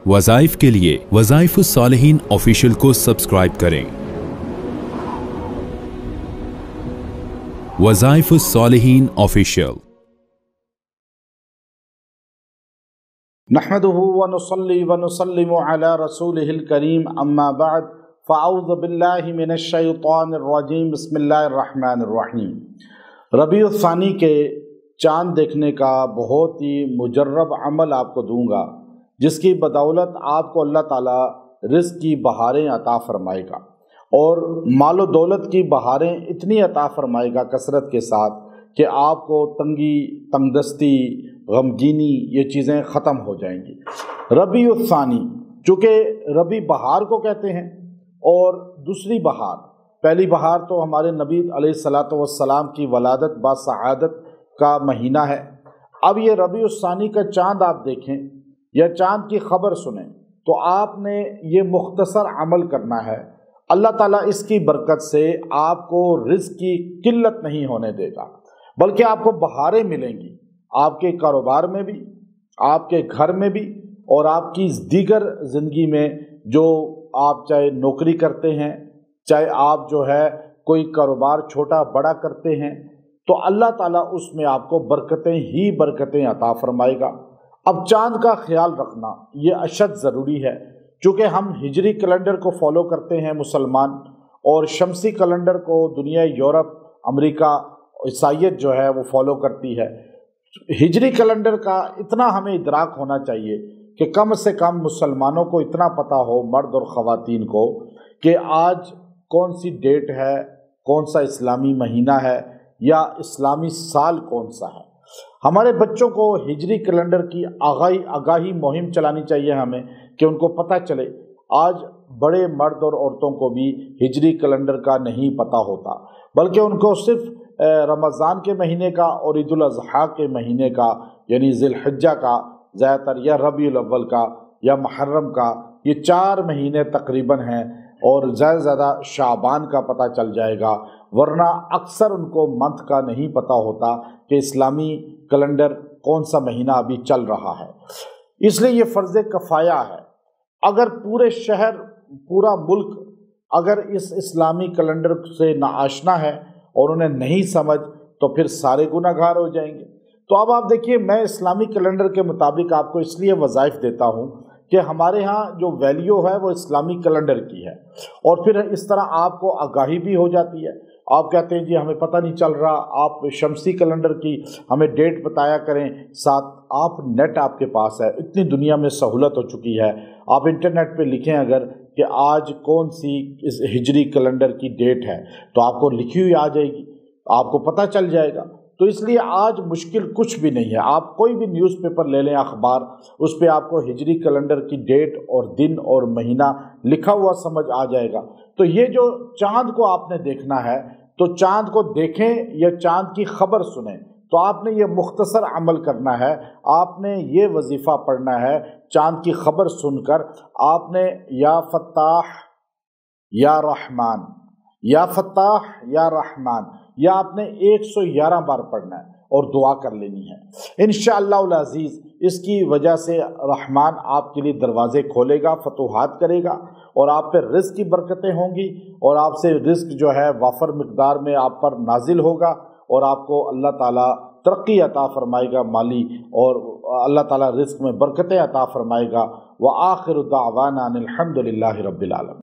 वज़ाइफ के लिए वज़ाइफुस्सालिहीन ऑफिशियल को सब्सक्राइब करें। वज़ाइफुस्सालिहीन ऑफिशियल। नहमदुहु व नुसल्ली व नुसल्लिमु अला रसूलिहिल करीम अम्मा बअद फ़अऊज़ु बिल्लाहि मिनश शैतानिर रजीम बिस्मिल्लाहिर रहमानिर रहीम। रबीउल सानी के चाँद देखने का बहुत ही मुजर्रब अमल आपको दूंगा, जिसकी बदौलत आपको अल्लाह ताला रिज़्क़ की बहारें अता फरमाएगा और मालो दौलत की बहारें इतनी अता फरमाएगा कसरत के साथ कि आपको तंगी, तंगदस्ती, गमगीनी ये चीज़ें ख़त्म हो जाएंगी। रबीउल सानी, चूँकि रबी बहार को कहते हैं और दूसरी बहार, पहली बहार तो हमारे नबी अलैहिस्सलातु वस्सलाम की वलादत बा सआदत का महीना है। अब ये रबीउल सानी का चाँद आप देखें या चाँद की ख़बर सुनें तो आपने ये मुख्तसर अमल करना है। अल्लाह ताला इसकी बरकत से आपको रिज़्क़ की किल्लत नहीं होने देगा, बल्कि आपको बहारें मिलेंगी, आपके कारोबार में भी, आपके घर में भी और आपकी दीगर ज़िंदगी में। जो आप चाहे नौकरी करते हैं, चाहे आप जो है कोई कारोबार छोटा बड़ा करते हैं, तो अल्लाह ताला उसमें आपको बरकतें ही बरकतें अता फरमाएगा। अब चाँद का ख्याल रखना ये अशद ज़रूरी है, चूँकि हम हिजरी कैलेंडर को फॉलो करते हैं मुसलमान, और शमसी कैलेंडर को दुनिया, यूरोप, अमेरिका, ईसाईयत जो है वो फॉलो करती है। हिजरी कैलेंडर का इतना हमें इदराक होना चाहिए कि कम से कम मुसलमानों को इतना पता हो, मर्द और ख़वातीन को, कि आज कौन सी डेट है, कौन सा इस्लामी महीना है या इस्लामी साल कौन सा है। हमारे बच्चों को हिजरी कैलेंडर की आगाही मुहिम चलानी चाहिए हमें, कि उनको पता चले। आज बड़े मर्द और औरतों को भी हिजरी कैलेंडर का नहीं पता होता, बल्कि उनको सिर्फ रमज़ान के महीने का और ईद उल अज़हा के महीने का, यानी ज़िलहिज्जा का ज़्यादातर, या रबीउल अव्वल का या मुहर्रम का, ये 4 महीने तकरीबन हैं, और ज़्यादा से ज़्यादा शाबान का पता चल जाएगा। वरना अक्सर उनको मंथ का नहीं पता होता कि इस्लामी कैलेंडर कौन सा महीना अभी चल रहा है। इसलिए ये फ़र्ज़ कफ़ाया है। अगर पूरे शहर, पूरा मुल्क अगर इस इस्लामी कैलेंडर से नाआशना है और उन्हें नहीं समझ, तो फिर सारे गुनाहगार हो जाएंगे। तो अब आप देखिए, मैं इस्लामी कैलेंडर के मुताबिक आपको इसलिए वज़ाइफ देता हूँ कि हमारे यहाँ जो वैल्यू है वो इस्लामी कैलेंडर की है, और फिर इस तरह आपको आगाही भी हो जाती है। आप कहते हैं जी हमें पता नहीं चल रहा, आप शमसी कैलेंडर की हमें डेट बताया करें। साथ आप नेट आपके पास है, इतनी दुनिया में सहूलत हो चुकी है, आप इंटरनेट पे लिखें अगर कि आज कौन सी इस हिजरी कैलेंडर की डेट है, तो आपको लिखी हुई आ जाएगी, आपको पता चल जाएगा। तो इसलिए आज मुश्किल कुछ भी नहीं है। आप कोई भी न्यूज़पेपर ले लें, अखबार, उस पर आपको हिजरी कैलेंडर की डेट और दिन और महीना लिखा हुआ समझ आ जाएगा। तो ये जो चाँद को आपने देखना है, तो चाँद को देखें या चाँद की खबर सुनें, तो आपने ये मुख्तसर अमल करना है। आपने ये वजीफ़ा पढ़ना है, चाँद की खबर सुनकर आपने या फत्ताह या रहमान, या फत्ताह या रहमान, या आपने 111 बार पढ़ना है और दुआ कर लेनी है। इंशाअल्लाह अज़ीज़ इसकी वजह से रहमान आपके लिए दरवाज़े खोलेगा, फतूहात करेगा, और आप पे रिज़्क़ की बरकतें होंगी, और आपसे रिज़्क़ जो है वाफर मिक़दार में आप पर नाजिल होगा, और आपको अल्लाह ताला तरक्की अता फरमाएगा माली, और अल्लाह ताला रिज़्क़ में बरकतें अता फरमाएगा। व आखिरु दावाना अनिल हम्दुलिल्लाहि रब्बिल आलमीन।